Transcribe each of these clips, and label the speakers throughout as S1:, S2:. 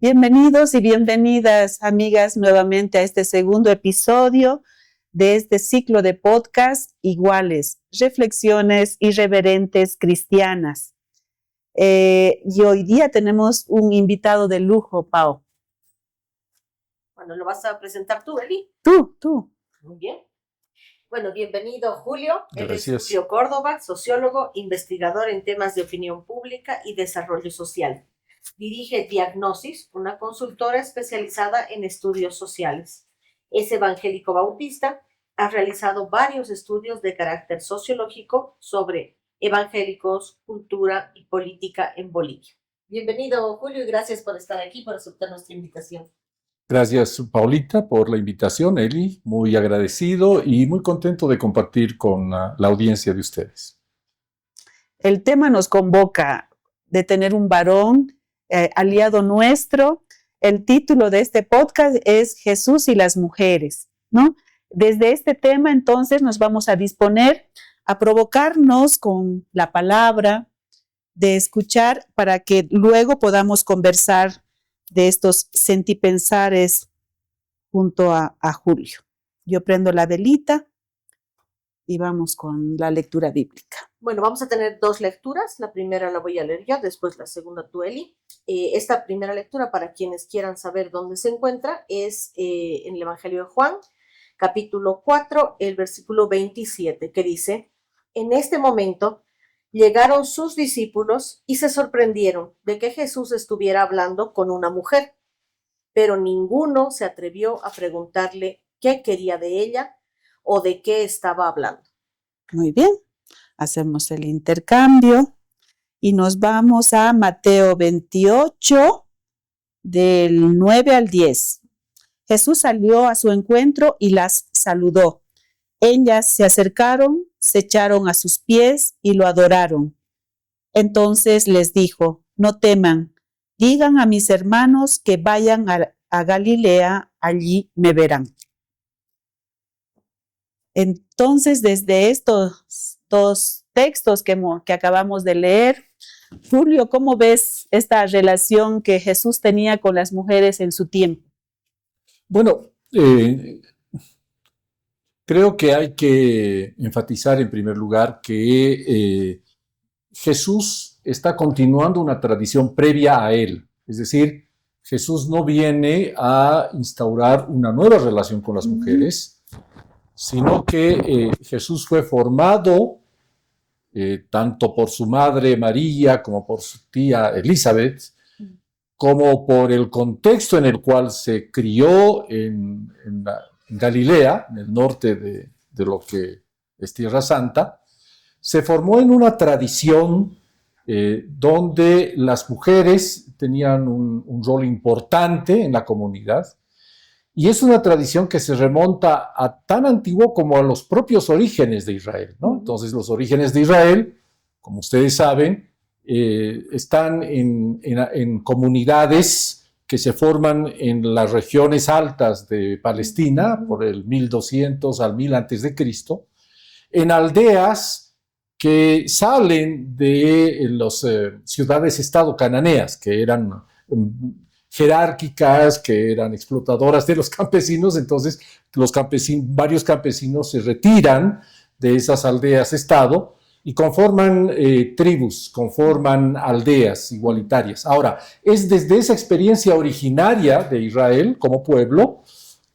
S1: Bienvenidos y bienvenidas, amigas, nuevamente a este segundo episodio de este ciclo de podcast Iguales, reflexiones irreverentes cristianas. Y hoy día tenemos un invitado de lujo, Pau.
S2: Bueno, ¿lo vas a presentar tú, Eli?
S1: Tú.
S2: Muy bien. Bueno, bienvenido, Julio.
S3: Gracias.
S2: Él es Julio Córdoba, sociólogo, investigador en temas de opinión pública y desarrollo social. Dirige Diagnosis, una consultora especializada en estudios sociales. Es evangélico bautista, ha realizado varios estudios de carácter sociológico sobre evangélicos, cultura y política en Bolivia. Bienvenido, Julio, y gracias por estar aquí, por aceptar nuestra invitación.
S3: Gracias, Paulita, por la invitación, Eli. Muy agradecido y muy contento de compartir con la audiencia de ustedes.
S1: El tema nos convoca de tener un varón aliado nuestro. El título de este podcast es Jesús y las mujeres, ¿no? Desde este tema, entonces, nos vamos a disponer a provocarnos con la palabra, de escuchar, para que luego podamos conversar de estos sentipensares junto a Julio. Yo prendo la velita y vamos con la lectura bíblica.
S2: Bueno, vamos a tener dos lecturas. La primera la voy a leer yo, después la segunda tú, Eli. Esta primera lectura, para quienes quieran saber dónde se encuentra, es en el Evangelio de Juan, capítulo 4, el versículo 27, que dice: en este momento llegaron sus discípulos y se sorprendieron de que Jesús estuviera hablando con una mujer, pero ninguno se atrevió a preguntarle qué quería de ella o de qué estaba hablando.
S1: Muy bien, hacemos el intercambio y nos vamos a Mateo 28, del 9 al 10. Jesús salió a su encuentro y las saludó. Ellas se acercaron, se echaron a sus pies y lo adoraron. Entonces les dijo: no teman, digan a mis hermanos que vayan a Galilea, allí me verán. Entonces, desde estos dos textos que acabamos de leer, Julio, ¿cómo ves esta relación que Jesús tenía con las mujeres en su tiempo?
S3: Bueno, creo que hay que enfatizar en primer lugar que Jesús está continuando una tradición previa a él. Es decir, Jesús no viene a instaurar una nueva relación con las mujeres, sino que Jesús fue formado tanto por su madre María como por su tía Elizabeth, como por el contexto en el cual se crió en Galilea, en el norte de lo que es Tierra Santa. Se formó en una tradición donde las mujeres tenían un rol importante en la comunidad, y es una tradición que se remonta a tan antiguo como a los propios orígenes de Israel, ¿no? Entonces, los orígenes de Israel, como ustedes saben, están en comunidades que se forman en las regiones altas de Palestina, por el 1200 al 1000 antes de Cristo, en aldeas que salen de las ciudades-estado cananeas, que eran jerárquicas, que eran explotadoras de los campesinos. Entonces varios campesinos se retiran de esas aldeas-estado y conforman tribus, conforman aldeas igualitarias. Ahora, es desde esa experiencia originaria de Israel como pueblo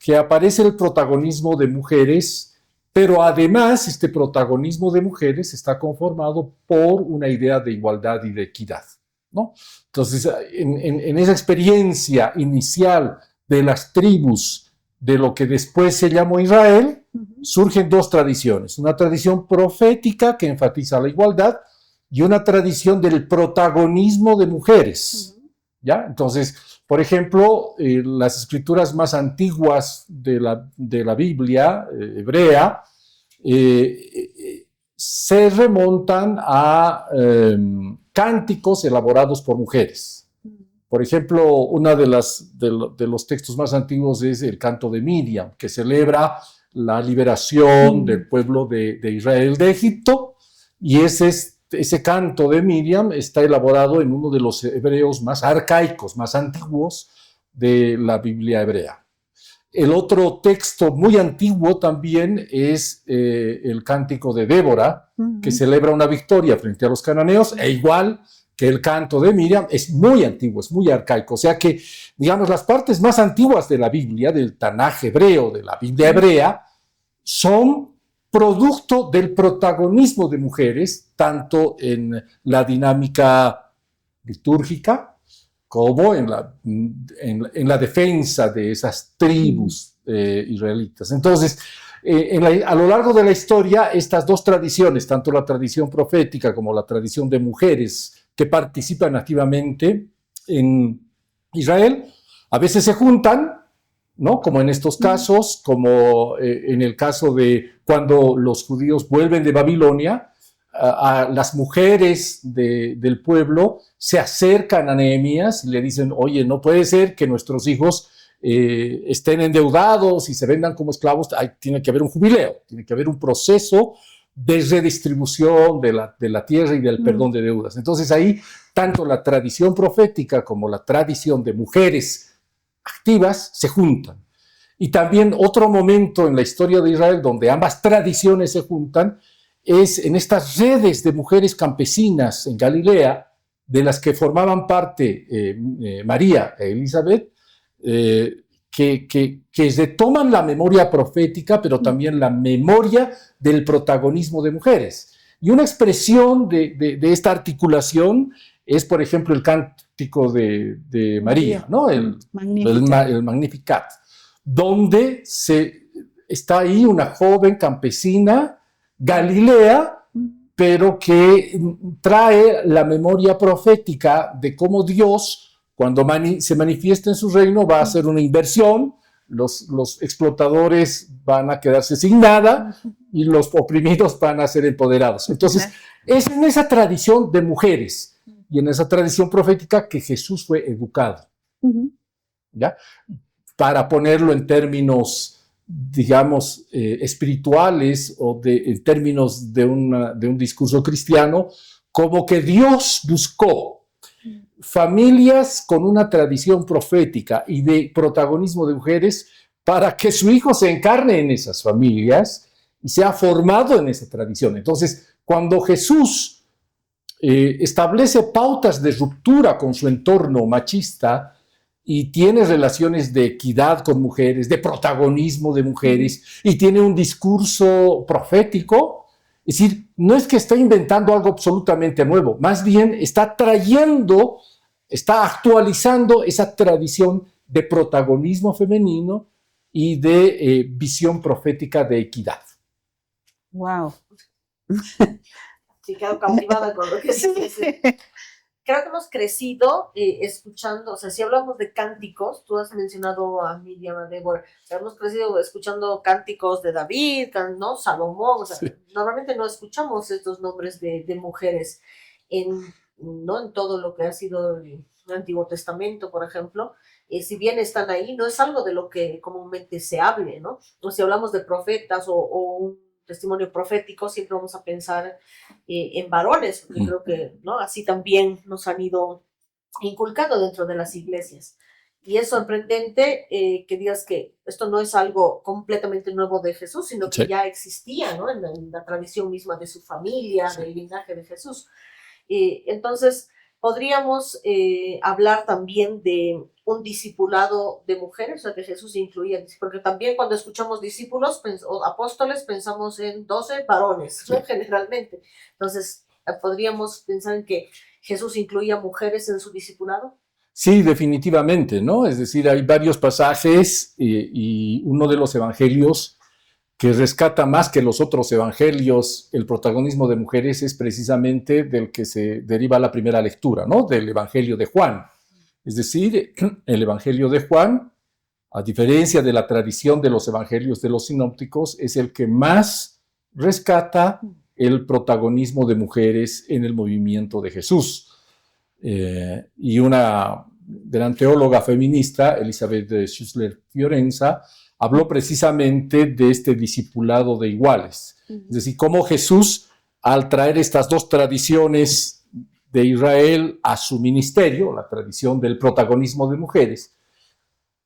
S3: que aparece el protagonismo de mujeres, pero además este protagonismo de mujeres está conformado por una idea de igualdad y de equidad, ¿no? Entonces, en esa experiencia inicial de las tribus de lo que después se llamó Israel, surgen dos tradiciones: una tradición profética que enfatiza la igualdad y una tradición del protagonismo de mujeres, ¿ya? Entonces, por ejemplo, las escrituras más antiguas de la Biblia hebrea se remontan a cánticos elaborados por mujeres. Por ejemplo, uno de los textos más antiguos es el canto de Miriam, que celebra la liberación del pueblo de Israel de Egipto, y ese canto de Miriam está elaborado en uno de los hebreos más arcaicos, más antiguos, de la Biblia hebrea. El otro texto muy antiguo también es el Cántico de Débora, que celebra una victoria frente a los cananeos, e igual que el canto de Miriam, es muy antiguo, es muy arcaico. O sea que, digamos, las partes más antiguas de la Biblia, del Tanaj hebreo, de la Biblia hebrea, son producto del protagonismo de mujeres, tanto en la dinámica litúrgica, como en la defensa de esas tribus israelitas. Entonces, a lo largo de la historia, estas dos tradiciones, tanto la tradición profética como la tradición de mujeres que participan activamente en Israel, a veces se juntan, ¿no? Como en estos casos, como en el caso de cuando los judíos vuelven de Babilonia, a las mujeres del pueblo se acercan a Nehemías y le dicen, oye, no puede ser que nuestros hijos estén endeudados y se vendan como esclavos, tiene que haber un jubileo, tiene que haber un proceso de redistribución de la tierra y del perdón de deudas. Entonces ahí, tanto la tradición profética como la tradición de mujeres activas se juntan. Y también otro momento en la historia de Israel donde ambas tradiciones se juntan es en estas redes de mujeres campesinas en Galilea, de las que formaban parte María e Elizabeth, que retoman la memoria profética, pero también la memoria del protagonismo de mujeres. Y una expresión de esta articulación es, por ejemplo, el cántico de María, ¿no? El Magnificat, donde está ahí una joven campesina Galilea, pero que trae la memoria profética de cómo Dios, cuando se manifiesta en su reino, va a hacer una inversión, los explotadores van a quedarse sin nada y los oprimidos van a ser empoderados. Entonces, es en esa tradición de mujeres y en esa tradición profética que Jesús fue educado, ¿ya? Para ponerlo en términos, digamos, espirituales o en términos de un discurso cristiano, como que Dios buscó familias con una tradición profética y de protagonismo de mujeres para que su hijo se encarne en esas familias y sea formado en esa tradición. Entonces, cuando Jesús establece pautas de ruptura con su entorno machista, y tiene relaciones de equidad con mujeres, de protagonismo de mujeres, y tiene un discurso profético, es decir, no es que está inventando algo absolutamente nuevo, más bien está está actualizando esa tradición de protagonismo femenino y de visión profética de equidad.
S1: Wow.
S2: Sí, quedo cautivada con lo que se dice. Creo que hemos crecido escuchando, o sea, si hablamos de cánticos, tú has mencionado a Miriam, a Débora, hemos crecido escuchando cánticos de David, ¿no? Salomón, o sea, sí. Normalmente no escuchamos estos nombres de mujeres ¿no? En todo lo que ha sido el Antiguo Testamento, por ejemplo. Si bien están ahí, no es algo de lo que comúnmente se hable, ¿no? O si hablamos de profetas o un testimonio profético, siempre vamos a pensar en varones, porque creo que, ¿no? Así también nos han ido inculcando dentro de las iglesias. Y es sorprendente que digas que esto no es algo completamente nuevo de Jesús, sino que ya existía, ¿no? En la tradición misma de su familia, del linaje de Jesús. Entonces, podríamos hablar también de un discipulado de mujeres, o sea, que Jesús incluía, porque también cuando escuchamos discípulos o apóstoles pensamos en 12 varones, ¿no? Generalmente. Entonces, ¿podríamos pensar en que Jesús incluía mujeres en su discipulado?
S3: Sí, definitivamente, ¿no? Es decir, hay varios pasajes y uno de los evangelios que rescata más que los otros evangelios el protagonismo de mujeres es precisamente del que se deriva la primera lectura, ¿no? Del evangelio de Juan. Es decir, el evangelio de Juan, a diferencia de la tradición de los evangelios de los sinópticos, es el que más rescata el protagonismo de mujeres en el movimiento de Jesús. Y una gran teóloga feminista, Elizabeth Schussler-Fiorenza, habló precisamente de este discipulado de iguales. Es decir, cómo Jesús, al traer estas dos tradiciones de Israel a su ministerio, la tradición del protagonismo de mujeres,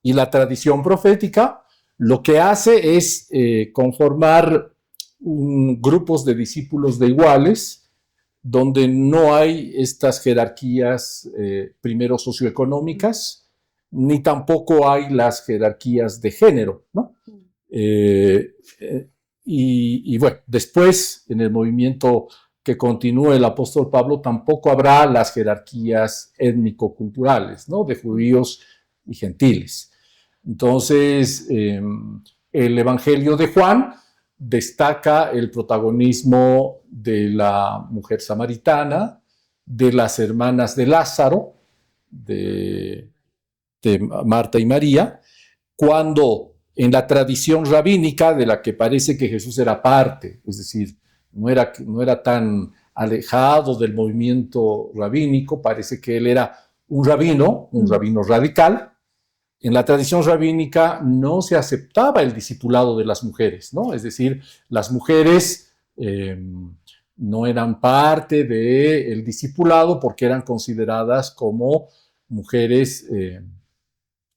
S3: Y la tradición profética lo que hace es conformar grupos de discípulos de iguales, donde no hay estas jerarquías primero socioeconómicas, ni tampoco hay las jerarquías de género, ¿no? Y bueno, después en el movimiento que continúe el apóstol Pablo tampoco habrá las jerarquías étnico-culturales, ¿no? De judíos y gentiles. Entonces, el Evangelio de Juan destaca el protagonismo de la mujer samaritana, de las hermanas de Lázaro, de Marta y María, cuando en la tradición rabínica de la que parece que Jesús era parte, es decir, no era tan alejado del movimiento rabínico, parece que él era un rabino radical. En la tradición rabínica no se aceptaba el discipulado de las mujeres, ¿no? Es decir, las mujeres no eran parte del discipulado porque eran consideradas como mujeres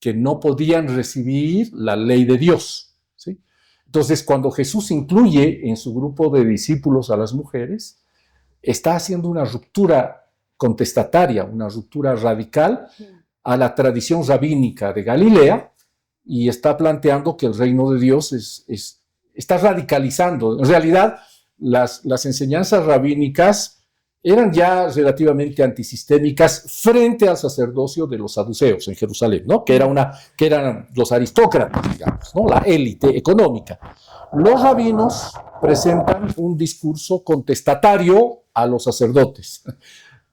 S3: que no podían recibir la ley de Dios, ¿sí? Entonces, cuando Jesús incluye en su grupo de discípulos a las mujeres, está haciendo una ruptura contestataria, una ruptura radical a la tradición rabínica de Galilea y está planteando que el reino de Dios está radicalizando. En realidad, las enseñanzas rabínicas eran ya relativamente antisistémicas frente al sacerdocio de los saduceos en Jerusalén, ¿no? que eran los aristócratas, digamos, ¿no? La élite económica. Los rabinos presentan un discurso contestatario a los sacerdotes,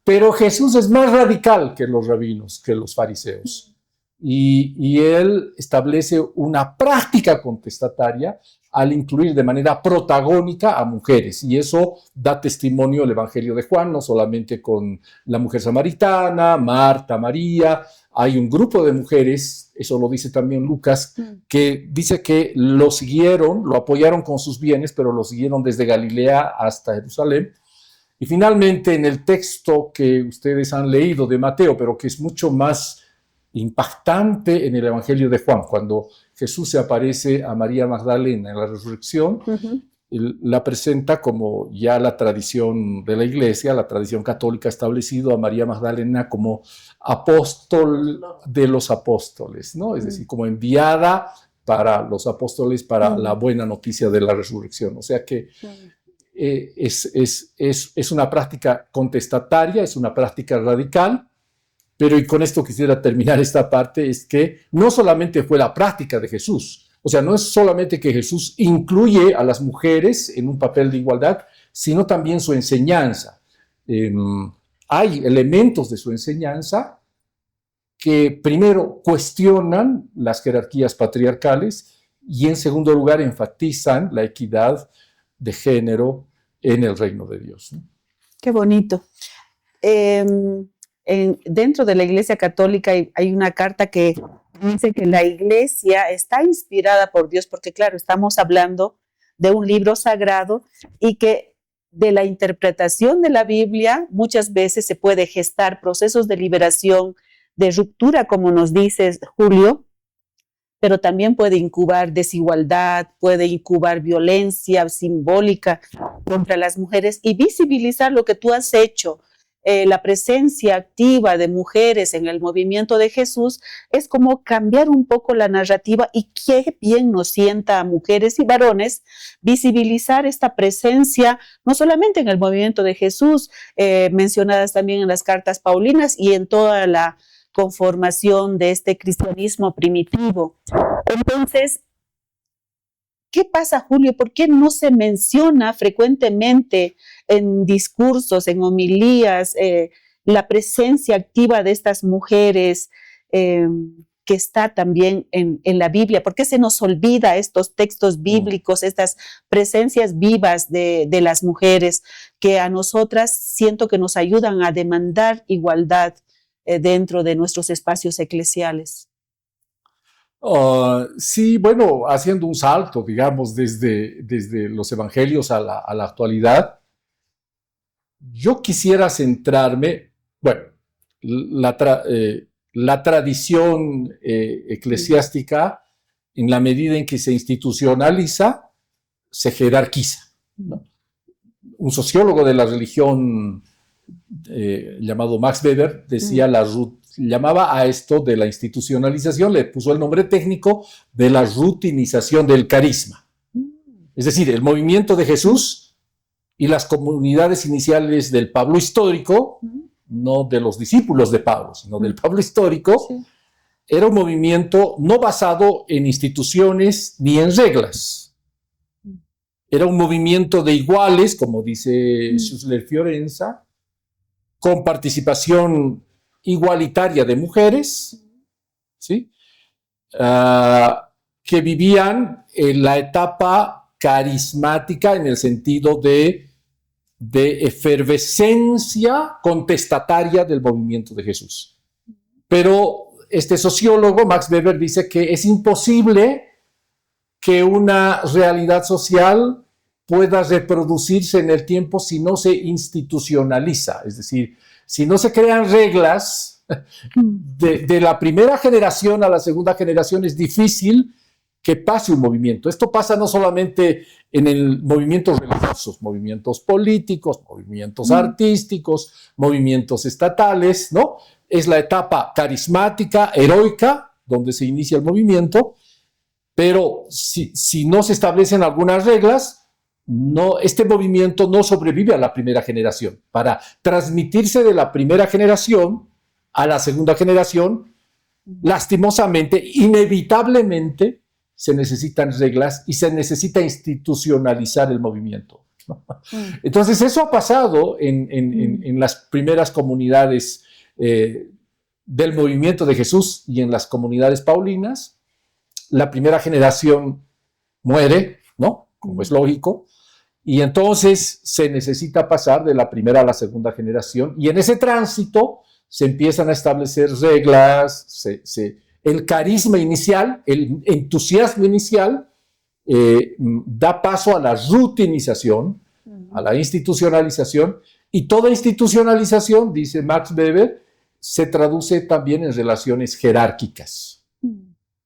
S3: pero Jesús es más radical que los rabinos, que los fariseos, y él establece una práctica contestataria al incluir de manera protagónica a mujeres, y eso da testimonio el Evangelio de Juan, no solamente con la mujer samaritana, Marta, María. Hay un grupo de mujeres, eso lo dice también Lucas, que dice que lo siguieron, lo apoyaron con sus bienes, pero lo siguieron desde Galilea hasta Jerusalén. Y finalmente, en el texto que ustedes han leído de Mateo, pero que es mucho más impactante en el Evangelio de Juan, cuando Jesús se aparece a María Magdalena en la resurrección, la presenta como ya la tradición de la Iglesia, la tradición católica ha establecido a María Magdalena como apóstol de los apóstoles, ¿no? Es decir, como enviada para los apóstoles para la buena noticia de la resurrección. O sea que es una práctica contestataria, es una práctica radical, pero y con esto quisiera terminar esta parte, es que no solamente fue la práctica de Jesús, o sea, no es solamente que Jesús incluye a las mujeres en un papel de igualdad, sino también su enseñanza. Hay elementos de su enseñanza que primero cuestionan las jerarquías patriarcales y en segundo lugar enfatizan la equidad de género en el reino de Dios, ¿no?
S1: Qué bonito. Dentro de la Iglesia Católica hay una carta que dice que la Iglesia está inspirada por Dios, porque claro, estamos hablando de un libro sagrado y que de la interpretación de la Biblia muchas veces se puede gestar procesos de liberación, de ruptura, como nos dice Julio, pero también puede incubar desigualdad, puede incubar violencia simbólica contra las mujeres y visibilizar lo que tú has hecho. La presencia activa de mujeres en el movimiento de Jesús es como cambiar un poco la narrativa y qué bien nos sienta a mujeres y varones visibilizar esta presencia, no solamente en el movimiento de Jesús, mencionadas también en las cartas paulinas y en toda la conformación de este cristianismo primitivo. Entonces, ¿qué pasa, Julio? ¿Por qué no se menciona frecuentemente en discursos, en homilías, la presencia activa de estas mujeres que está también en la Biblia? ¿Por qué se nos olvida estos textos bíblicos, estas presencias vivas de las mujeres que a nosotras siento que nos ayudan a demandar igualdad dentro de nuestros espacios eclesiales?
S3: Sí, bueno, haciendo un salto, digamos, desde los evangelios a la actualidad, yo quisiera centrarme, bueno, la tradición eclesiástica, en la medida en que se institucionaliza, se jerarquiza, ¿no? Un sociólogo de la religión llamado Max Weber decía llamaba a esto de la institucionalización, le puso el nombre técnico de la rutinización del carisma. Es decir, el movimiento de Jesús y las comunidades iniciales del Pablo histórico, no de los discípulos de Pablo, sino del Pablo histórico, sí, era un movimiento no basado en instituciones ni en reglas. Era un movimiento de iguales, como dice Schüssler Fiorenza, con participación igualitaria de mujeres, ¿sí? Que vivían en la etapa carismática en el sentido de efervescencia contestataria del movimiento de Jesús. Pero este sociólogo, Max Weber, dice que es imposible que una realidad social pueda reproducirse en el tiempo si no se institucionaliza, es decir, si no se crean reglas de la primera generación a la segunda generación, es difícil que pase un movimiento. Esto pasa no solamente en el movimientos religiosos, movimientos políticos, movimientos artísticos, movimientos estatales, ¿no? Es la etapa carismática, heroica, donde se inicia el movimiento, pero si no se establecen algunas reglas, este movimiento no sobrevive a la primera generación. Para transmitirse de la primera generación a la segunda generación, lastimosamente, inevitablemente, se necesitan reglas y se necesita institucionalizar el movimiento, ¿no? Entonces, eso ha pasado en las primeras comunidades del movimiento de Jesús y en las comunidades paulinas. La primera generación muere, ¿no? Como es lógico, y entonces se necesita pasar de la primera a la segunda generación, y en ese tránsito se empiezan a establecer reglas, el carisma inicial, el entusiasmo inicial, da paso a la rutinización, a la institucionalización, y toda institucionalización, dice Max Weber, se traduce también en relaciones jerárquicas.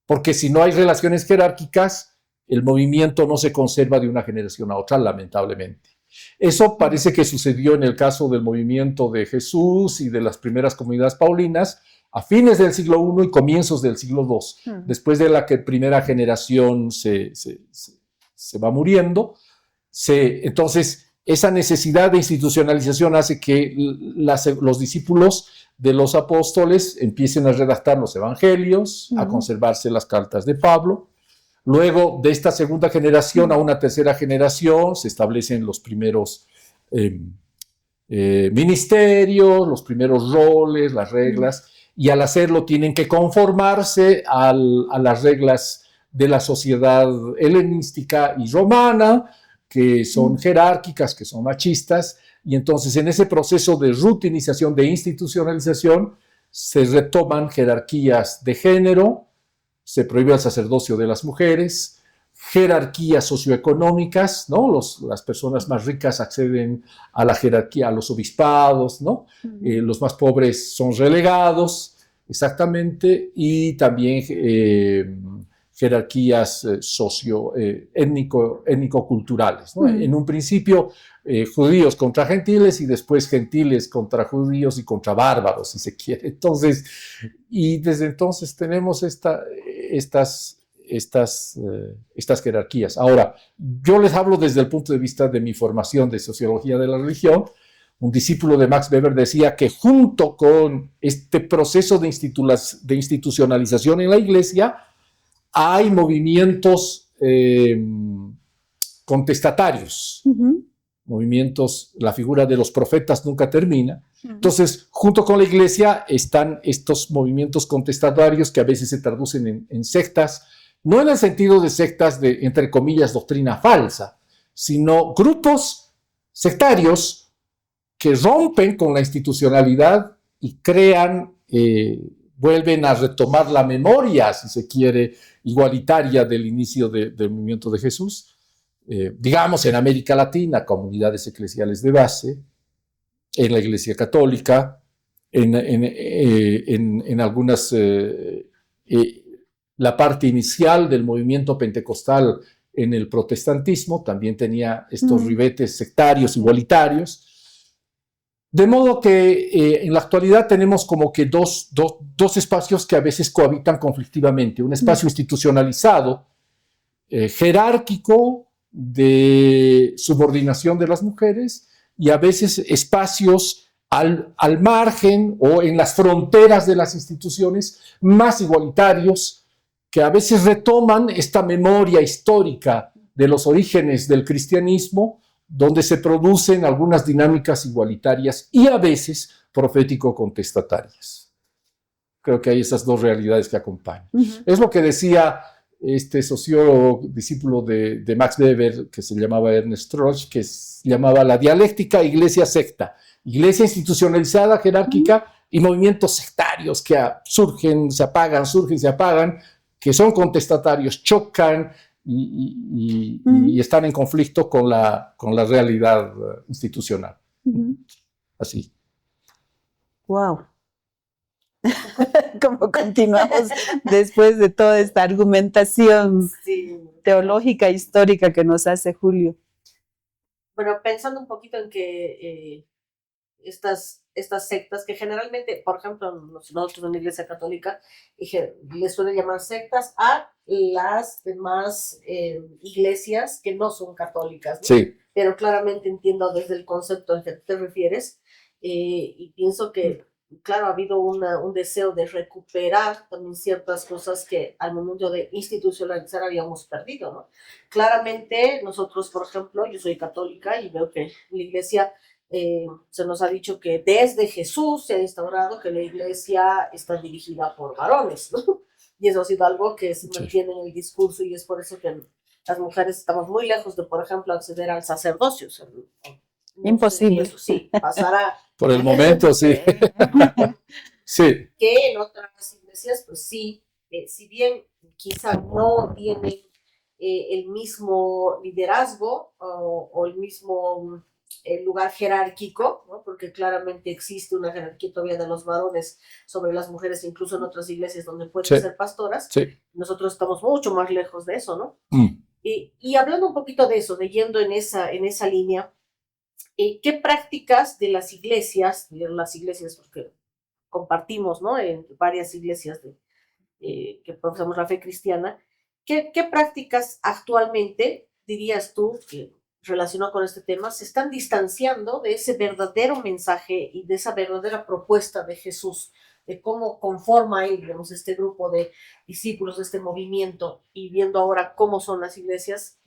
S3: Porque si no hay relaciones jerárquicas, el movimiento no se conserva de una generación a otra, lamentablemente. Eso parece que sucedió en el caso del movimiento de Jesús y de las primeras comunidades paulinas a fines del siglo I y comienzos del siglo II, después de la que primera generación se va muriendo. Entonces, esa necesidad de institucionalización hace que los discípulos de los apóstoles empiecen a redactar los evangelios, a conservarse las cartas de Pablo. Luego, de esta segunda generación a una tercera generación, se establecen los primeros ministerios, los primeros roles, las reglas, y al hacerlo tienen que conformarse a las reglas de la sociedad helenística y romana, que son jerárquicas, que son machistas, y entonces en ese proceso de rutinización, de institucionalización, se retoman jerarquías de género, se prohíbe el sacerdocio de las mujeres, jerarquías socioeconómicas, ¿no? Las personas más ricas acceden a la jerarquía, a los obispados, ¿no? Los más pobres son relegados, exactamente, y también jerarquías étnico-culturales, ¿no? En un principio, judíos contra gentiles y después gentiles contra judíos y contra bárbaros, si se quiere. Entonces, y desde entonces tenemos estas jerarquías. Ahora, yo les hablo desde el punto de vista de mi formación de sociología de la religión. Un discípulo de Max Weber decía que junto con este proceso de institucionalización en la iglesia, hay movimientos contestatarios, movimientos, la figura de los profetas nunca termina. Entonces, junto con la iglesia están estos movimientos contestatarios que a veces se traducen en sectas, no en el sentido de sectas de, entre comillas, doctrina falsa, sino grupos sectarios que rompen con la institucionalidad y crean, vuelven a retomar la memoria, si se quiere, igualitaria del inicio del movimiento de Jesús. Digamos, en América Latina, comunidades eclesiales de base, en la Iglesia Católica, en algunas, la parte inicial del movimiento pentecostal en el protestantismo también tenía estos ribetes sectarios, igualitarios. De modo que en la actualidad tenemos como que dos espacios que a veces cohabitan conflictivamente. Un espacio institucionalizado, jerárquico, de subordinación de las mujeres, y a veces espacios al margen o en las fronteras de las instituciones más igualitarios, que a veces retoman esta memoria histórica de los orígenes del cristianismo, donde se producen algunas dinámicas igualitarias y a veces profético-contestatarias. Creo que hay esas dos realidades que acompañan. Es lo que decía este sociólogo, discípulo de Max Weber, que se llamaba Ernest Troch, que llamaba la dialéctica iglesia-secta. Iglesia institucionalizada, jerárquica, y movimientos sectarios que surgen, se apagan, que son contestatarios, chocan y están en conflicto con la realidad institucional. Así.
S1: Wow. ¿Cómo continuamos después de toda esta argumentación teológica, histórica que nos hace Julio?
S2: Bueno, pensando un poquito en que estas sectas, que generalmente, por ejemplo, nosotros en la Iglesia Católica les suelen llamar sectas a las demás iglesias que no son católicas, ¿no?
S3: Sí.
S2: Pero claramente entiendo desde el concepto al que te refieres, y pienso que claro, ha habido un deseo de recuperar también ciertas cosas que al momento de institucionalizar habíamos perdido, ¿no? Claramente nosotros, por ejemplo, yo soy católica y veo que en la iglesia se nos ha dicho que desde Jesús se ha instaurado que la iglesia está dirigida por varones, ¿no? Y eso ha sido algo que se mantiene en el discurso, y es por eso que las mujeres estamos muy lejos de, por ejemplo, acceder al sacerdocio.
S1: Imposible.
S2: Eso sí, pasará.
S3: Por el momento, sí. Sí.
S2: Que en otras iglesias, pues sí, si bien quizá no tienen el mismo liderazgo o el mismo lugar jerárquico, ¿no? Porque claramente existe una jerarquía todavía de los varones sobre las mujeres, incluso en otras iglesias donde pueden ser pastoras.
S3: Sí.
S2: Nosotros estamos mucho más lejos de eso, ¿no? Y hablando un poquito de eso, yendo en esa línea, ¿qué prácticas de las iglesias, porque compartimos, ¿no?, en varias iglesias que profesamos la fe cristiana, ¿qué prácticas actualmente, dirías tú, que relacionado con este tema, se están distanciando de ese verdadero mensaje y de esa verdadera propuesta de Jesús, de cómo conforma él, digamos, este grupo de discípulos, de este movimiento, y viendo ahora cómo son las iglesias,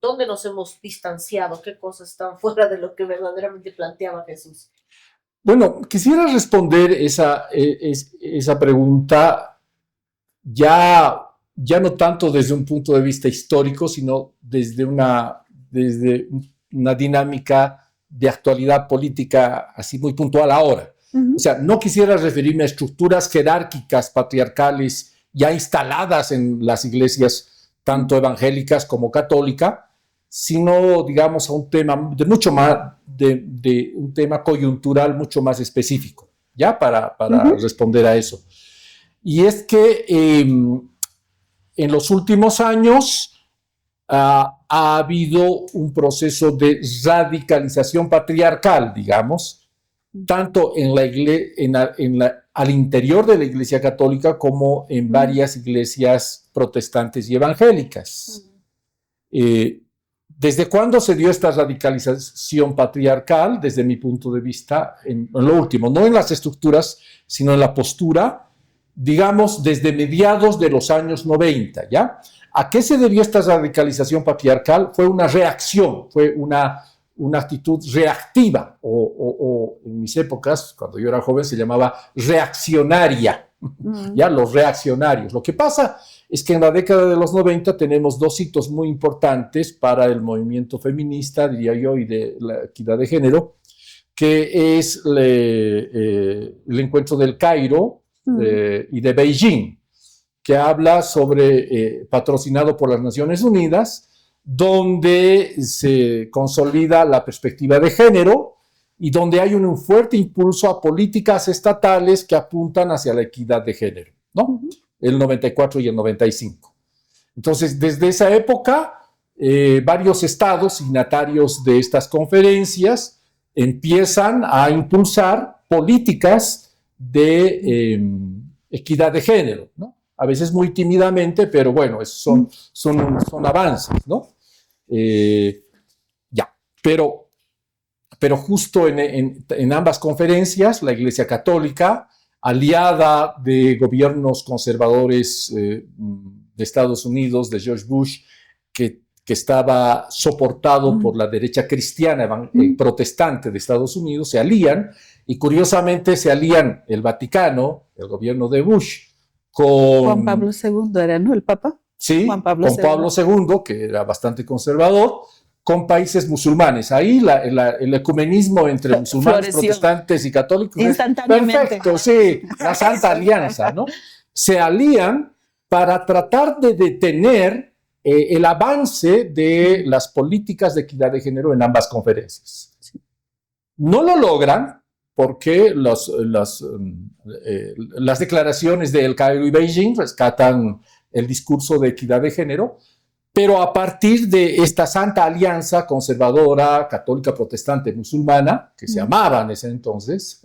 S2: ¿dónde nos hemos distanciado? ¿Qué cosas están fuera de lo que verdaderamente planteaba Jesús?
S3: Bueno, quisiera responder esa pregunta ya no tanto desde un punto de vista histórico, sino desde una dinámica de actualidad política así muy puntual ahora. O sea, no quisiera referirme a estructuras jerárquicas, patriarcales, ya instaladas en las iglesias, tanto evangélicas como católicas, sino, digamos, a un tema de mucho más, de un tema coyuntural mucho más específico, ¿ya? Para responder a eso. Y es que en los últimos años ha habido un proceso de radicalización patriarcal, digamos, tanto al interior de la Iglesia Católica como en varias iglesias protestantes y evangélicas. ¿Desde cuándo se dio esta radicalización patriarcal? Desde mi punto de vista, en lo último, no en las estructuras, sino en la postura, digamos, desde mediados de los años 90, ¿ya? ¿A qué se debió esta radicalización patriarcal? Fue una reacción, fue una actitud reactiva, o en mis épocas, cuando yo era joven, se llamaba reaccionaria, ¿ya? Los reaccionarios. Lo que pasa es que en la década de los 90 tenemos dos hitos muy importantes para el movimiento feminista, diría yo, y de la equidad de género, que es el encuentro del Cairo y de Beijing, que habla sobre, patrocinado por las Naciones Unidas, donde se consolida la perspectiva de género y donde hay un fuerte impulso a políticas estatales que apuntan hacia la equidad de género, ¿no? El 94 y el 95. Entonces, desde esa época, varios estados signatarios de estas conferencias empiezan a impulsar políticas de equidad de género, ¿no? A veces muy tímidamente, pero bueno, son avances, ¿no? Pero justo en ambas conferencias, la Iglesia Católica, aliada de gobiernos conservadores de Estados Unidos, de George Bush, que estaba soportado por la derecha cristiana protestante de Estados Unidos, se alían, y curiosamente se alían el Vaticano, el gobierno de Bush, con
S1: Juan Pablo II era, ¿no? El Papa.
S3: Sí, con Pablo II, que era bastante conservador, con países musulmanes. Ahí el ecumenismo entre musulmanes, protestantes y católicos
S1: instantáneamente.
S3: Perfecto, sí, la Santa Alianza, ¿no? Se alían para tratar de detener el avance de las políticas de equidad de género en ambas conferencias. No lo logran porque las declaraciones de El Cairo y Beijing rescatan el discurso de equidad de género, pero a partir de esta santa alianza conservadora, católica, protestante, musulmana, que se amaba en ese entonces,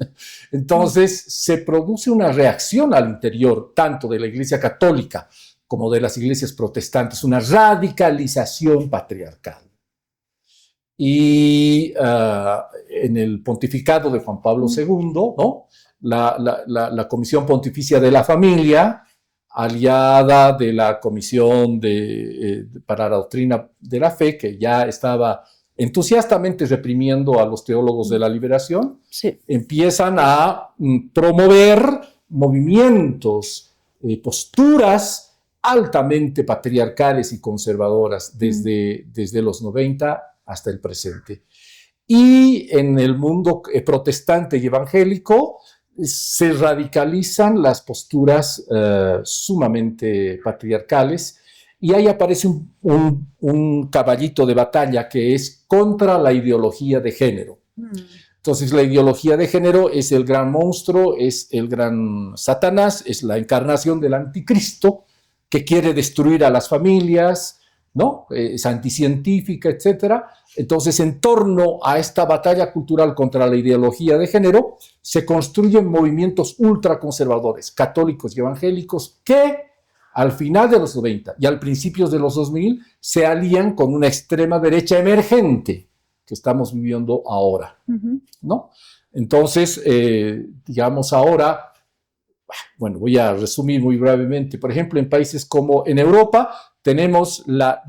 S3: se produce una reacción al interior, tanto de la Iglesia Católica como de las iglesias protestantes, una radicalización patriarcal. Y en el pontificado de Juan Pablo II, ¿no? la Comisión Pontificia de la Familia, aliada de la Comisión para la Doctrina de la Fe, que ya estaba entusiastamente reprimiendo a los teólogos de la liberación, empiezan a promover movimientos, posturas altamente patriarcales y conservadoras desde los 90 hasta el presente. Y en el mundo protestante y evangélico se radicalizan las posturas sumamente patriarcales, y ahí aparece un caballito de batalla que es contra la ideología de género. Entonces, la ideología de género es el gran monstruo, es el gran Satanás, es la encarnación del anticristo que quiere destruir a las familias, ¿no? Es anticientífica, etc. Entonces, en torno a esta batalla cultural contra la ideología de género, se construyen movimientos ultraconservadores, católicos y evangélicos, que al final de los 90 y al principio de los 2000 se alían con una extrema derecha emergente que estamos viviendo ahora, ¿no? Entonces, digamos ahora, bueno, voy a resumir muy brevemente. Por ejemplo, en países como en Europa tenemos la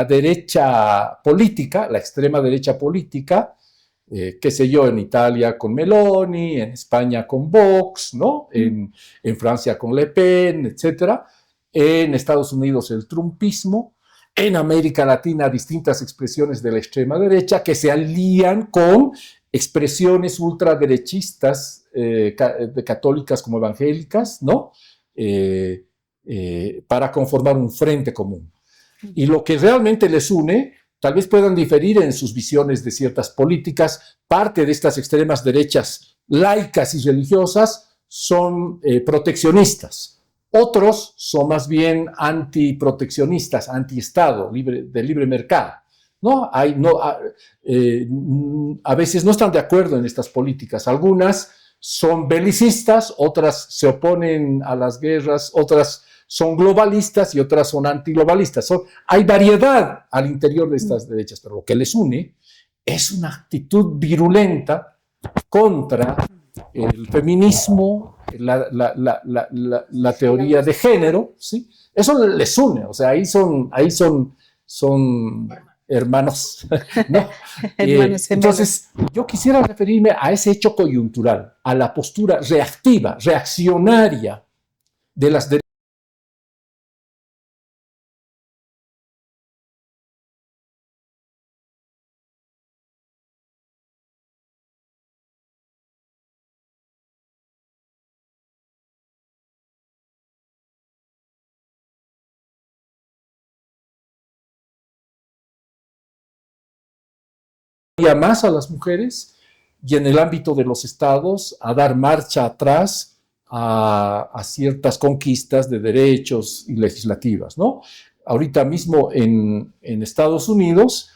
S3: derecha política, la extrema derecha política, qué sé yo, en Italia con Meloni, en España con Vox, ¿no? En Francia con Le Pen, etc. En Estados Unidos el trumpismo. En América Latina distintas expresiones de la extrema derecha que se alían con expresiones ultraderechistas, católicas como evangélicas, ¿no? Para conformar un frente común. Y lo que realmente les une, tal vez puedan diferir en sus visiones de ciertas políticas. Parte de estas extremas derechas laicas y religiosas son proteccionistas. Otros son más bien antiproteccionistas, antiestado, de libre mercado. ¿No? A veces no están de acuerdo en estas políticas. Algunas son belicistas, otras se oponen a las guerras, otras son globalistas y otras son antiglobalistas. Hay variedad al interior de estas derechas, pero lo que les une es una actitud virulenta contra el feminismo, la teoría de género, ¿sí? Eso les une, o sea, ahí son hermanos, ¿no? Entonces, yo quisiera referirme a ese hecho coyuntural, a la postura reactiva, reaccionaria de las derechas. Más a las mujeres, y en el ámbito de los estados a dar marcha atrás a ciertas conquistas de derechos y legislativas, ¿no? Ahorita mismo en Estados Unidos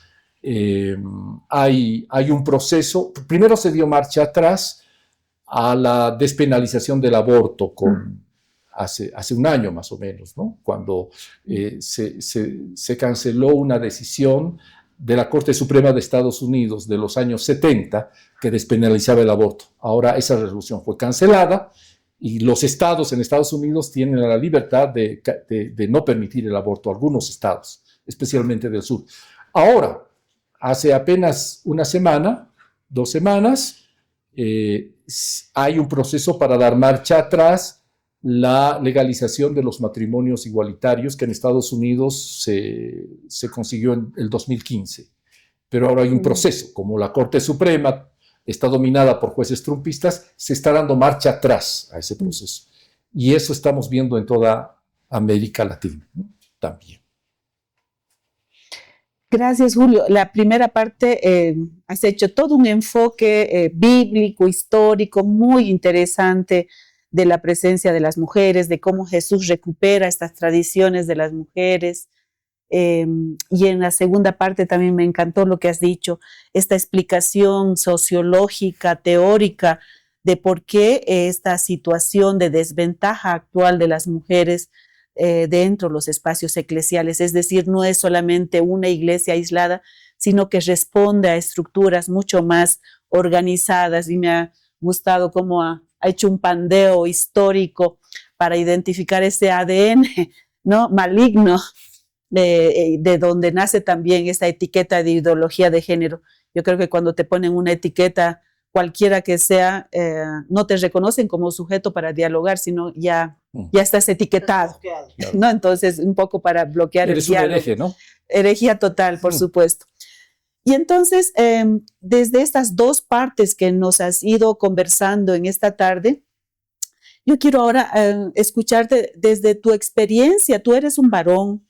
S3: hay un proceso. Primero se dio marcha atrás a la despenalización del aborto hace un año más o menos, ¿no? Cuando se canceló una decisión de la Corte Suprema de Estados Unidos de los años 70 que despenalizaba el aborto. Ahora esa resolución fue cancelada y los estados en Estados Unidos tienen la libertad de no permitir el aborto, algunos estados, especialmente del sur. Ahora, hace apenas una semana, 2 semanas, hay un proceso para dar marcha atrás la legalización de los matrimonios igualitarios que en Estados Unidos se consiguió en el 2015. Pero ahora hay un proceso, como la Corte Suprema está dominada por jueces trumpistas, se está dando marcha atrás a ese proceso. Y eso estamos viendo en toda América Latina, ¿no? También.
S1: Gracias, Julio. La primera parte, has hecho todo un enfoque bíblico, histórico, muy interesante de la presencia de las mujeres, de cómo Jesús recupera estas tradiciones de las mujeres. Y en la segunda parte también me encantó lo que has dicho, esta explicación sociológica, teórica, de por qué esta situación de desventaja actual de las mujeres dentro de los espacios eclesiales, es decir, no es solamente una iglesia aislada, sino que responde a estructuras mucho más organizadas, y me ha gustado cómo ha hecho un pandeo histórico para identificar ese ADN, ¿no?, maligno, de donde nace también esta etiqueta de ideología de género. Yo creo que cuando te ponen una etiqueta, cualquiera que sea, no te reconocen como sujeto para dialogar, sino ya estás etiquetado, ¿no? Entonces, un poco para bloquear el diálogo.
S3: Eres un hereje, ¿no?
S1: Herejía total, por supuesto. Y entonces, desde estas dos partes que nos has ido conversando en esta tarde, yo quiero ahora escucharte desde tu experiencia. Tú eres un varón,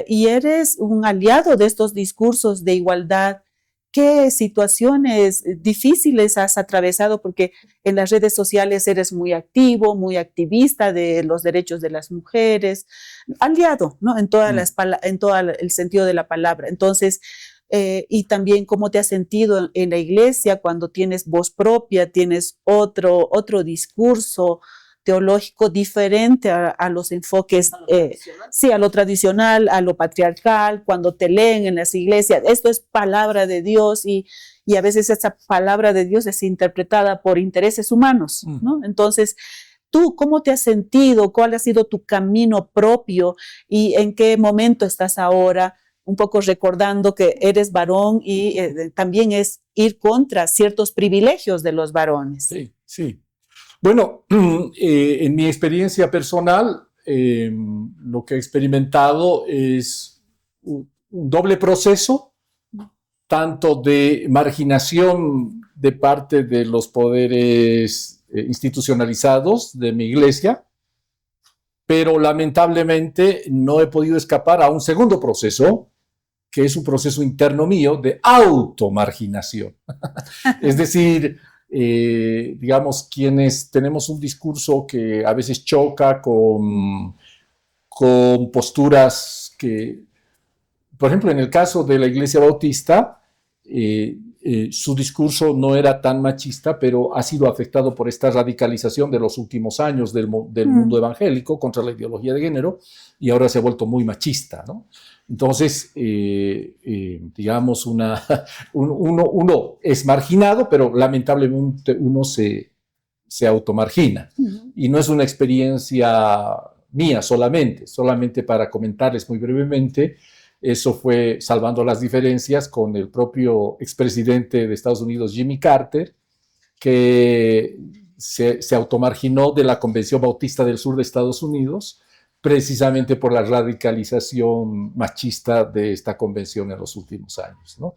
S1: y eres un aliado de estos discursos de igualdad. ¿Qué situaciones difíciles has atravesado? Porque en las redes sociales eres muy activo, muy activista de los derechos de las mujeres, aliado, ¿no?, en todo el sentido de la palabra. Entonces, y también cómo te has sentido en la iglesia cuando tienes voz propia, tienes otro discurso teológico diferente a los enfoques, sí, a lo tradicional, a lo patriarcal, cuando te leen en las iglesias. Esto es palabra de Dios y a veces esa palabra de Dios es interpretada por intereses humanos, ¿no? Entonces, ¿tú cómo te has sentido? ¿Cuál ha sido tu camino propio? ¿Y en qué momento estás ahora? Un poco recordando que eres varón y también es ir contra ciertos privilegios de los varones.
S3: Sí, sí. Bueno, en mi experiencia personal, lo que he experimentado es un doble proceso, tanto de marginación de parte de los poderes institucionalizados de mi iglesia, pero lamentablemente no he podido escapar a un segundo proceso, que es un proceso interno mío de automarginación. Es decir, digamos, quienes tenemos un discurso que a veces choca con posturas que, por ejemplo, en el caso de la Iglesia Bautista, su discurso no era tan machista, pero ha sido afectado por esta radicalización de los últimos años del mundo evangélico contra la ideología de género, y ahora se ha vuelto muy machista, ¿no? Entonces, digamos, uno es marginado, pero lamentablemente uno se automargina. Y no es una experiencia mía solamente para comentarles muy brevemente. Eso fue salvando las diferencias con el propio expresidente de Estados Unidos, Jimmy Carter, que se automarginó de la Convención Bautista del Sur de Estados Unidos, precisamente por la radicalización machista de esta convención en los últimos años, ¿no?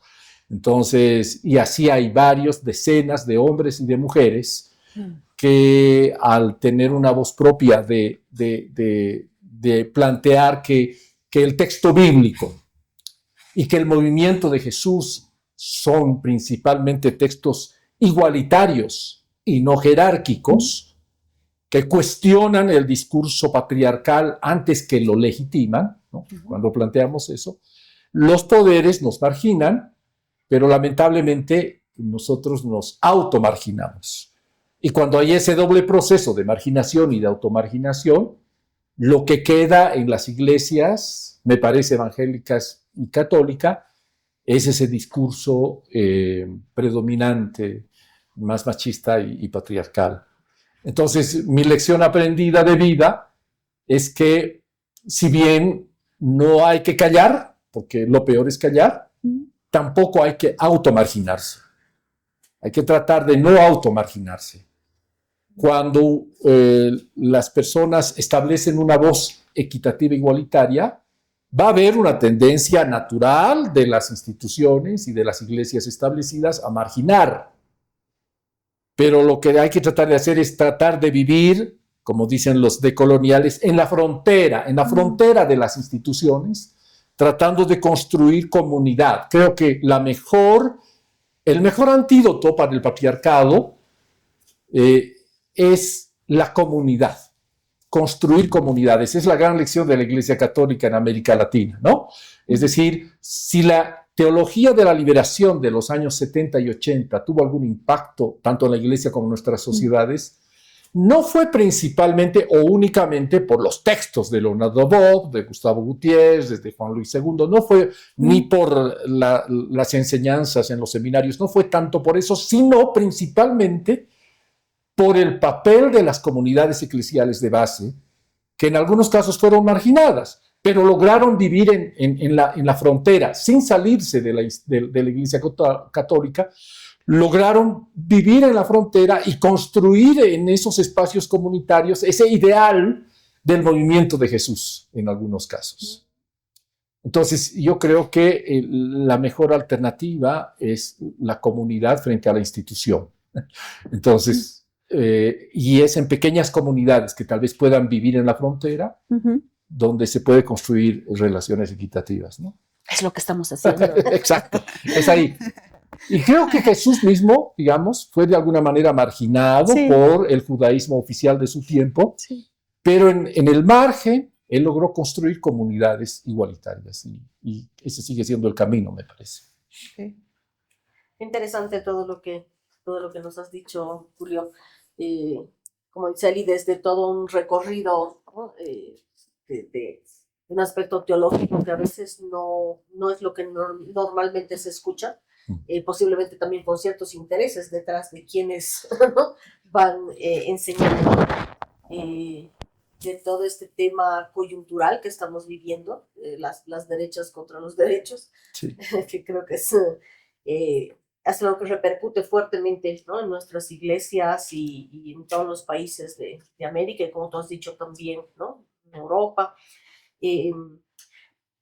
S3: Entonces, y así hay decenas de hombres y de mujeres que al tener una voz propia de plantear que el texto bíblico y que el movimiento de Jesús son principalmente textos igualitarios y no jerárquicos, que cuestionan el discurso patriarcal antes que lo legitiman, ¿no? Cuando planteamos eso, los poderes nos marginan, pero lamentablemente nosotros nos automarginamos. Y cuando hay ese doble proceso de marginación y de automarginación, lo que queda en las iglesias, me parece evangélicas y católicas, es ese discurso predominante, más machista y patriarcal. Entonces, mi lección aprendida de vida es que, si bien no hay que callar, porque lo peor es callar, tampoco hay que automarginarse. Hay que tratar de no automarginarse. Cuando las personas establecen una voz equitativa e igualitaria, va a haber una tendencia natural de las instituciones y de las iglesias establecidas a marginar. Pero lo que hay que tratar de hacer es tratar de vivir, como dicen los decoloniales, en la frontera de las instituciones, tratando de construir comunidad. Creo que el mejor antídoto para el patriarcado es la comunidad, construir comunidades. Es la gran lección de la Iglesia Católica en América Latina, ¿no? Es decir, si la teología de la liberación de los años 70 y 80 tuvo algún impacto tanto en la Iglesia como en nuestras sociedades, no fue principalmente o únicamente por los textos de Leonardo Boff, de Gustavo Gutiérrez, de Juan Luis II, no fue ni por las enseñanzas en los seminarios, no fue tanto por eso, sino principalmente por el papel de las comunidades eclesiales de base, que en algunos casos fueron marginadas, pero lograron vivir en la frontera, sin salirse de la Iglesia Católica, lograron vivir en la frontera y construir en esos espacios comunitarios ese ideal del movimiento de Jesús, en algunos casos. Entonces, yo creo que la mejor alternativa es la comunidad frente a la institución. Entonces, y es en pequeñas comunidades que tal vez puedan vivir en la frontera, donde se puede construir relaciones equitativas, ¿no?
S1: Es lo que estamos haciendo.
S3: Exacto, es ahí. Y creo que Jesús mismo, digamos, fue de alguna manera marginado por el judaísmo oficial de su tiempo, pero en el margen él logró construir comunidades igualitarias y ese sigue siendo el camino, me parece.
S2: Interesante todo lo que nos has dicho, Julio. Como dice Eli, desde todo un recorrido, ¿no? de un aspecto teológico que a veces no es lo que normalmente se escucha, posiblemente también con ciertos intereses detrás de quienes ¿no? van enseñando de todo este tema coyuntural que estamos viviendo, las derechas contra los derechos, que creo que es algo que repercute fuertemente, ¿no? En nuestras iglesias y en todos los países de América, y como tú has dicho también, ¿no? En Europa.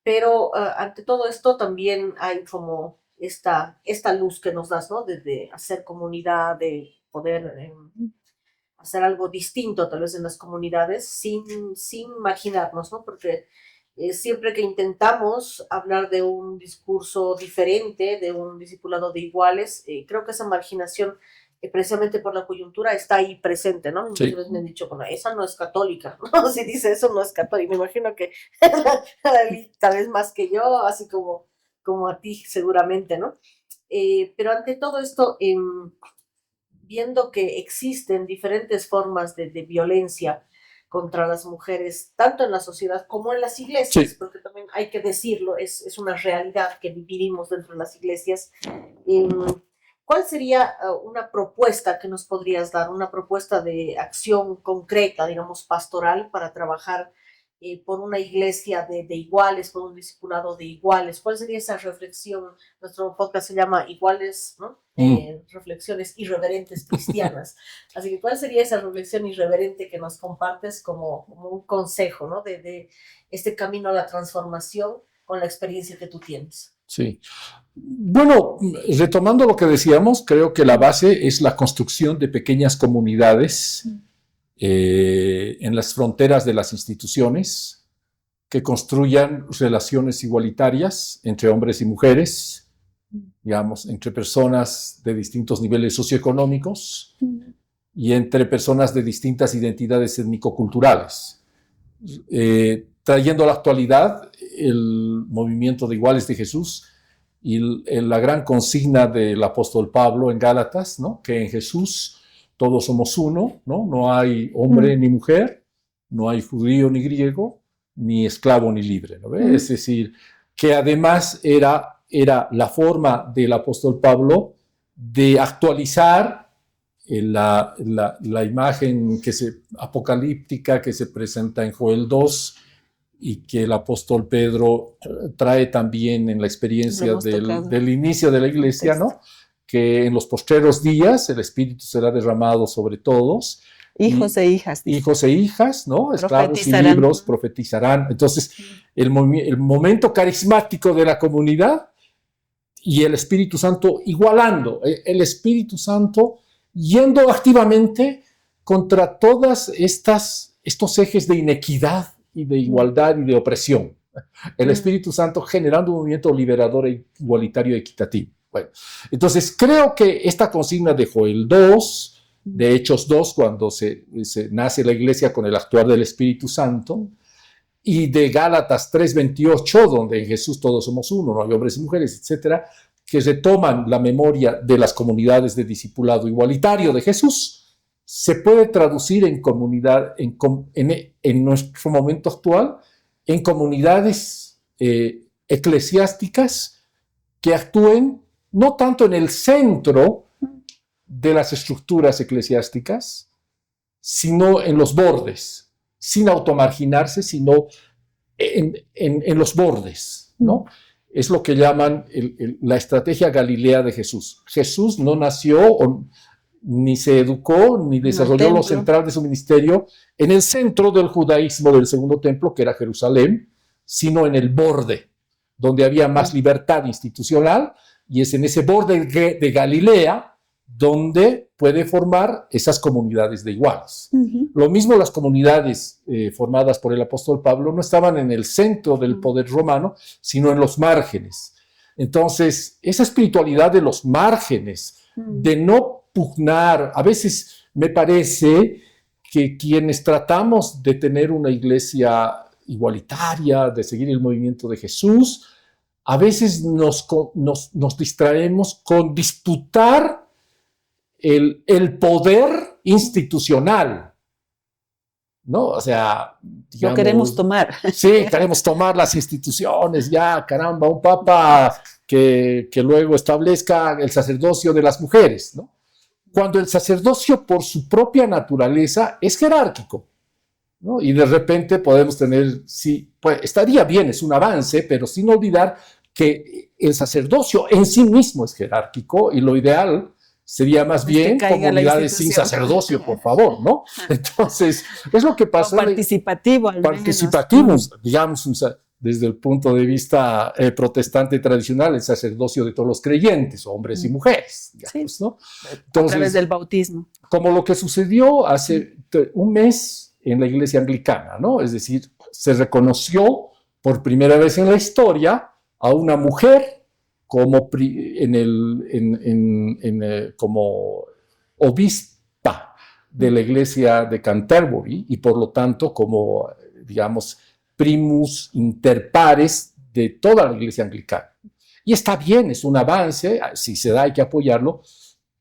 S2: Pero ante todo esto también hay como esta luz que nos das, ¿no? De hacer comunidad, de poder hacer algo distinto tal vez en las comunidades sin marginarnos, ¿no? Porque siempre que intentamos hablar de un discurso diferente, de un discipulado de iguales, creo que esa marginación, precisamente por la coyuntura, está ahí presente, ¿no? Muchas veces me han dicho, bueno, esa no es católica, ¿no? Si dice eso, no es católica. Me imagino que tal vez más que yo, así como a ti seguramente, ¿no? Pero ante todo esto, viendo que existen diferentes formas de violencia contra las mujeres, tanto en la sociedad como en las iglesias, porque también hay que decirlo, es una realidad que vivimos dentro de las iglesias. ¿Cuál sería una propuesta que nos podrías dar, una propuesta de acción concreta, digamos, pastoral, para trabajar por una iglesia de iguales, por un discipulado de iguales? ¿Cuál sería esa reflexión? Nuestro podcast se llama Iguales, ¿no? Reflexiones irreverentes cristianas. Así que, ¿cuál sería esa reflexión irreverente que nos compartes como un consejo, ¿no? De este camino a la transformación con la experiencia que tú tienes?
S3: Sí. Bueno, retomando lo que decíamos, creo que la base es la construcción de pequeñas comunidades en las fronteras de las instituciones que construyan relaciones igualitarias entre hombres y mujeres, digamos, entre personas de distintos niveles socioeconómicos y entre personas de distintas identidades étnico-culturales. Trayendo a la actualidad el movimiento de iguales de Jesús y la gran consigna del apóstol Pablo en Gálatas, ¿no? Que en Jesús todos somos uno, ¿no? No hay hombre ni mujer, no hay judío ni griego, ni esclavo ni libre, ¿no? Es decir, que además era la forma del apóstol Pablo de actualizar la imagen apocalíptica que se presenta en Joel 2 y que el apóstol Pedro trae también en la experiencia del inicio de la iglesia, ¿no? Que en los postreros días el Espíritu será derramado sobre todos.
S1: Hijos e hijas.
S3: Hijos e hijas, ¿no? Esclavos y libros profetizarán. Entonces, el momento carismático de la comunidad y el Espíritu Santo igualando, el Espíritu Santo yendo activamente contra todas estos ejes de inequidad y de igualdad y de opresión. El Espíritu Santo generando un movimiento liberador, igualitario y equitativo. Bueno, entonces creo que esta consigna de Joel 2, de Hechos 2, cuando se nace la iglesia con el actuar del Espíritu Santo, y de Gálatas 3:28, donde en Jesús todos somos uno, no hay hombres y mujeres, etcétera, que retoman la memoria de las comunidades de discipulado igualitario de Jesús, se puede traducir en comunidad, en nuestro momento actual, en comunidades eclesiásticas que actúen no tanto en el centro de las estructuras eclesiásticas, sino en los bordes, sin automarginarse, sino en los bordes, ¿no? Es lo que llaman la estrategia galilea de Jesús. Jesús no nació ni se educó, ni desarrolló lo central de su ministerio en el centro del judaísmo del segundo templo, que era Jerusalén, sino en el borde, donde había más libertad institucional, y es en ese borde de Galilea donde puede formar esas comunidades de iguales. Lo mismo las comunidades formadas por el apóstol Pablo no estaban en el centro del poder romano, sino en los márgenes. Entonces, esa espiritualidad de los márgenes, de no pugnar, a veces me parece que quienes tratamos de tener una iglesia igualitaria, de seguir el movimiento de Jesús, a veces nos distraemos con disputar el poder institucional, ¿no? O sea, digamos,
S1: lo queremos tomar.
S3: Sí, queremos tomar las instituciones, ya, caramba, un papa que luego establezca el sacerdocio de las mujeres, ¿no? Cuando el sacerdocio por su propia naturaleza es jerárquico, ¿no? Y de repente podemos tener, sí, pues estaría bien, es un avance, pero sin olvidar que el sacerdocio en sí mismo es jerárquico y lo ideal sería más bien comunidades sin sacerdocio, por favor, ¿no? Entonces, es lo que pasa.
S1: Participativo, al menos.
S3: Participativos, digamos, desde el punto de vista protestante tradicional, el sacerdocio de todos los creyentes, hombres y mujeres, digamos, ¿no?
S1: Entonces, a través del bautismo.
S3: Como lo que sucedió hace un mes en la iglesia anglicana, ¿no? Es decir, se reconoció por primera vez en la historia a una mujer como como obispa de la iglesia de Canterbury y por lo tanto como, digamos, primus inter pares de toda la iglesia anglicana. Y está bien, es un avance, si se da hay que apoyarlo,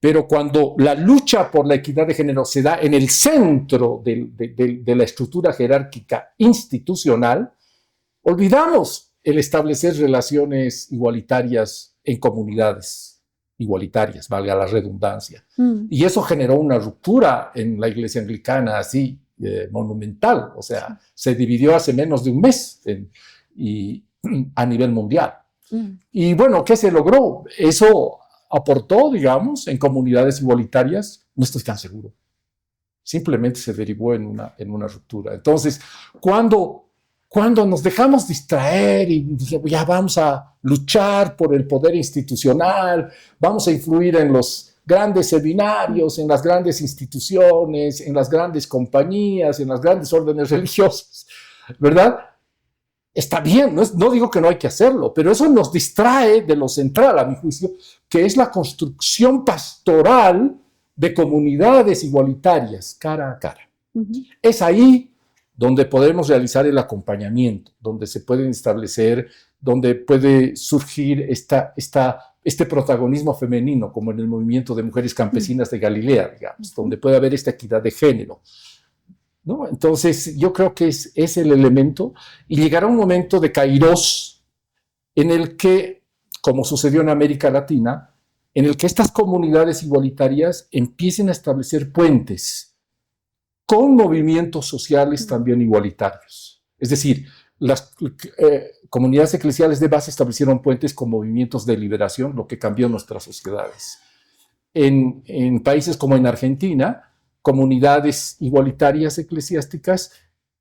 S3: pero cuando la lucha por la equidad de género se da en el centro de la estructura jerárquica institucional, olvidamos el establecer relaciones igualitarias en comunidades igualitarias, valga la redundancia. Y eso generó una ruptura en la iglesia anglicana así, monumental, o sea, se dividió hace menos de un mes a nivel mundial. Y bueno, ¿qué se logró? Eso aportó, digamos, en comunidades igualitarias, no estoy tan seguro. Simplemente se derivó en una ruptura. Entonces, cuando nos dejamos distraer y dijimos, ya vamos a luchar por el poder institucional, vamos a influir en los grandes seminarios, en las grandes instituciones, en las grandes compañías, en las grandes órdenes religiosas, ¿verdad? está bien, no digo que no hay que hacerlo, pero eso nos distrae de lo central, a mi juicio, que es la construcción pastoral de comunidades igualitarias, cara a cara. Es ahí donde podemos realizar el acompañamiento, donde se pueden establecer, donde puede surgir este protagonismo femenino, como en el movimiento de mujeres campesinas de Galilea, digamos, donde puede haber esta equidad de género, ¿no? Entonces, yo creo que es el elemento, y llegará un momento de kairos en el que, como sucedió en América Latina, en el que estas comunidades igualitarias empiecen a establecer puentes con movimientos sociales también igualitarios. Es decir, las comunidades eclesiales de base establecieron puentes con movimientos de liberación, lo que cambió nuestras sociedades. En países como en Argentina, comunidades igualitarias eclesiásticas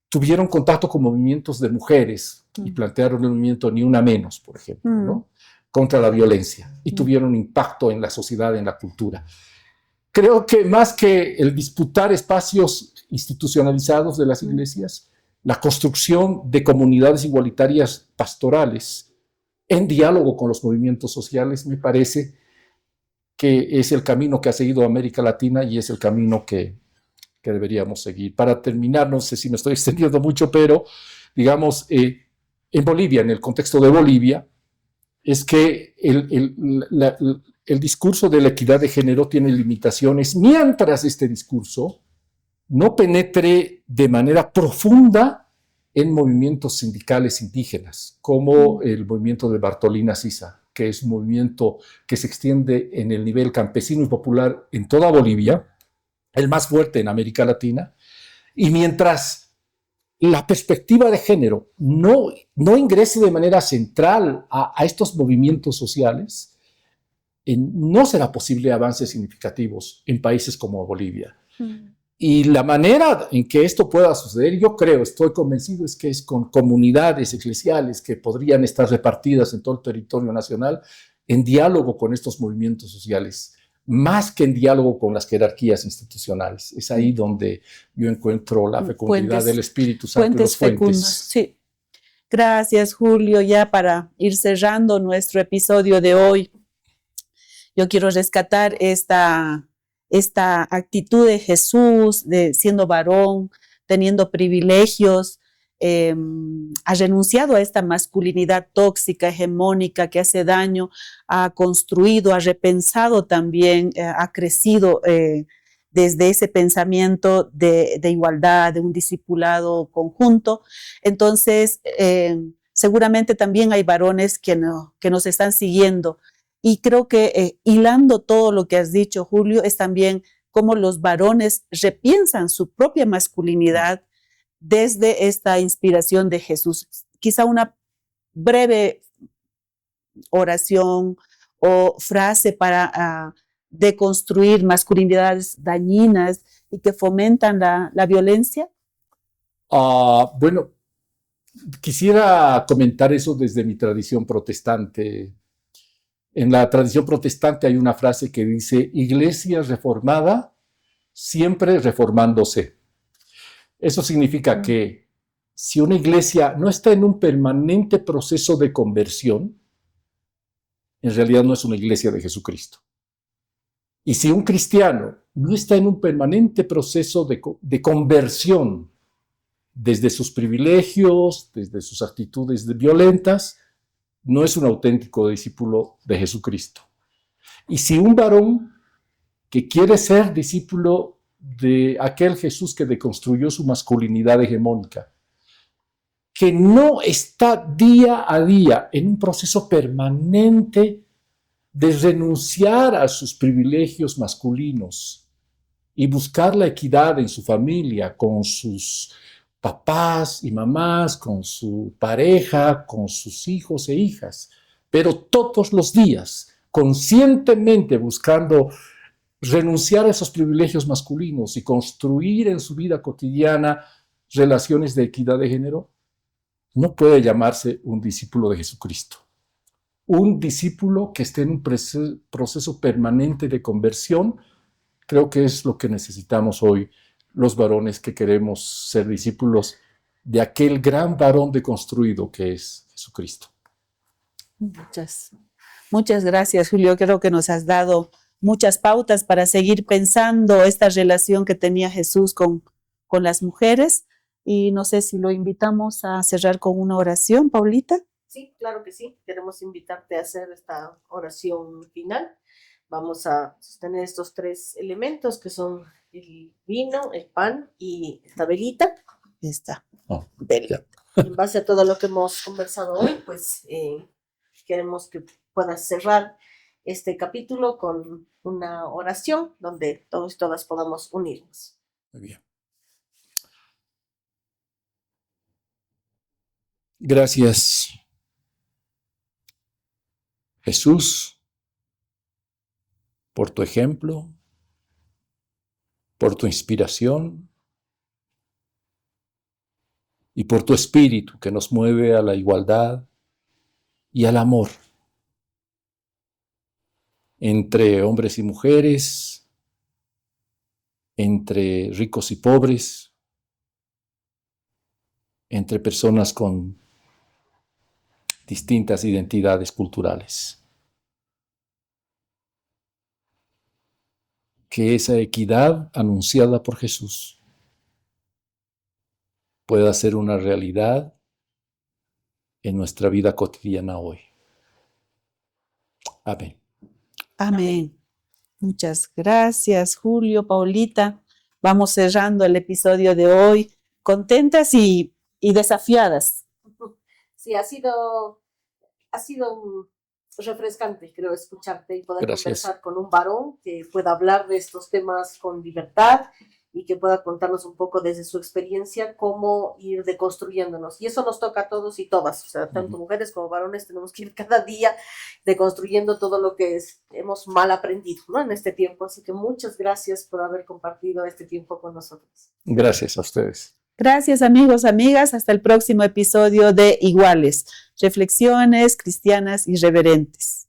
S3: tuvieron contacto con movimientos de mujeres y plantearon el movimiento Ni Una Menos, por ejemplo, ¿no? Contra la violencia, y tuvieron impacto en la sociedad, en la cultura. Creo que más que el disputar espacios institucionalizados de las iglesias, la construcción de comunidades igualitarias pastorales en diálogo con los movimientos sociales, me parece que es el camino que ha seguido América Latina y es el camino que deberíamos seguir. Para terminar, no sé si me estoy extendiendo mucho, pero digamos, en Bolivia, en el contexto de Bolivia, es que el discurso de la equidad de género tiene limitaciones mientras este discurso no penetre de manera profunda en movimientos sindicales indígenas, como el movimiento de Bartolina Sisa, que es un movimiento que se extiende en el nivel campesino y popular en toda Bolivia, el más fuerte en América Latina, y mientras la perspectiva de género no ingrese de manera central a estos movimientos sociales, no será posible avances significativos en países como Bolivia. Y la manera en que esto pueda suceder, yo creo, estoy convencido, es que es con comunidades eclesiales que podrían estar repartidas en todo el territorio nacional en diálogo con estos movimientos sociales, más que en diálogo con las jerarquías institucionales. Es ahí donde yo encuentro la fecundidad del Espíritu Santo.
S1: Puentes fecundos, sí. Gracias, Julio. Ya para ir cerrando nuestro episodio de hoy, yo quiero rescatar esta actitud de Jesús, de siendo varón, teniendo privilegios, ha renunciado a esta masculinidad tóxica, hegemónica, que hace daño, ha construido, ha repensado también, ha crecido desde ese pensamiento de igualdad, de un discipulado conjunto. Entonces, seguramente también hay varones que nos están siguiendo. Y creo que hilando todo lo que has dicho, Julio, es también cómo los varones repiensan su propia masculinidad desde esta inspiración de Jesús. Quizá una breve oración o frase para deconstruir masculinidades dañinas y que fomentan la violencia.
S3: Bueno, quisiera comentar eso desde mi tradición protestante. En la tradición protestante hay una frase que dice: iglesia reformada, siempre reformándose. Eso significa que si una iglesia no está en un permanente proceso de conversión, en realidad no es una iglesia de Jesucristo. Y si un cristiano no está en un permanente proceso de conversión, desde sus privilegios, desde sus actitudes violentas, no es un auténtico discípulo de Jesucristo. Y si un varón que quiere ser discípulo de aquel Jesús que deconstruyó su masculinidad hegemónica, que no está día a día en un proceso permanente de renunciar a sus privilegios masculinos y buscar la equidad en su familia, con sus papás y mamás, con su pareja, con sus hijos e hijas, pero todos los días, conscientemente buscando renunciar a esos privilegios masculinos y construir en su vida cotidiana relaciones de equidad de género, no puede llamarse un discípulo de Jesucristo. Un discípulo que esté en un proceso permanente de conversión, creo que es lo que necesitamos hoy los varones que queremos ser discípulos de aquel gran varón deconstruido que es Jesucristo.
S1: Muchas gracias, Julio. Creo que nos has dado muchas pautas para seguir pensando esta relación que tenía Jesús con las mujeres. Y no sé si lo invitamos a cerrar con una oración, Paulita.
S2: Sí, claro que sí. Queremos invitarte a hacer esta oración final. Vamos a sostener estos 3 elementos que son el vino, el pan y esta velita.
S1: Esta
S3: velita.
S2: En base a todo lo que hemos conversado hoy, pues queremos que puedas cerrar este capítulo con una oración donde todos y todas podamos unirnos.
S3: Muy bien. Gracias, Jesús, por tu ejemplo, por tu inspiración y por tu espíritu que nos mueve a la igualdad y al amor entre hombres y mujeres, entre ricos y pobres, entre personas con distintas identidades culturales. Que esa equidad anunciada por Jesús pueda ser una realidad en nuestra vida cotidiana hoy. Amén.
S1: Amén. Muchas gracias, Julio, Paulita. Vamos cerrando el episodio de hoy, contentas y desafiadas.
S2: Sí, ha sido refrescante, creo, escucharte y poder conversar con un varón que pueda hablar de estos temas con libertad y que pueda contarnos un poco desde su experiencia cómo ir deconstruyéndonos. Y eso nos toca a todos y todas, o sea, tanto mujeres como varones tenemos que ir cada día deconstruyendo todo lo que hemos mal aprendido, ¿no? En este tiempo. Así que muchas gracias por haber compartido este tiempo con nosotros.
S3: Gracias a ustedes.
S1: Gracias, amigos, amigas. Hasta el próximo episodio de Iguales, reflexiones cristianas irreverentes.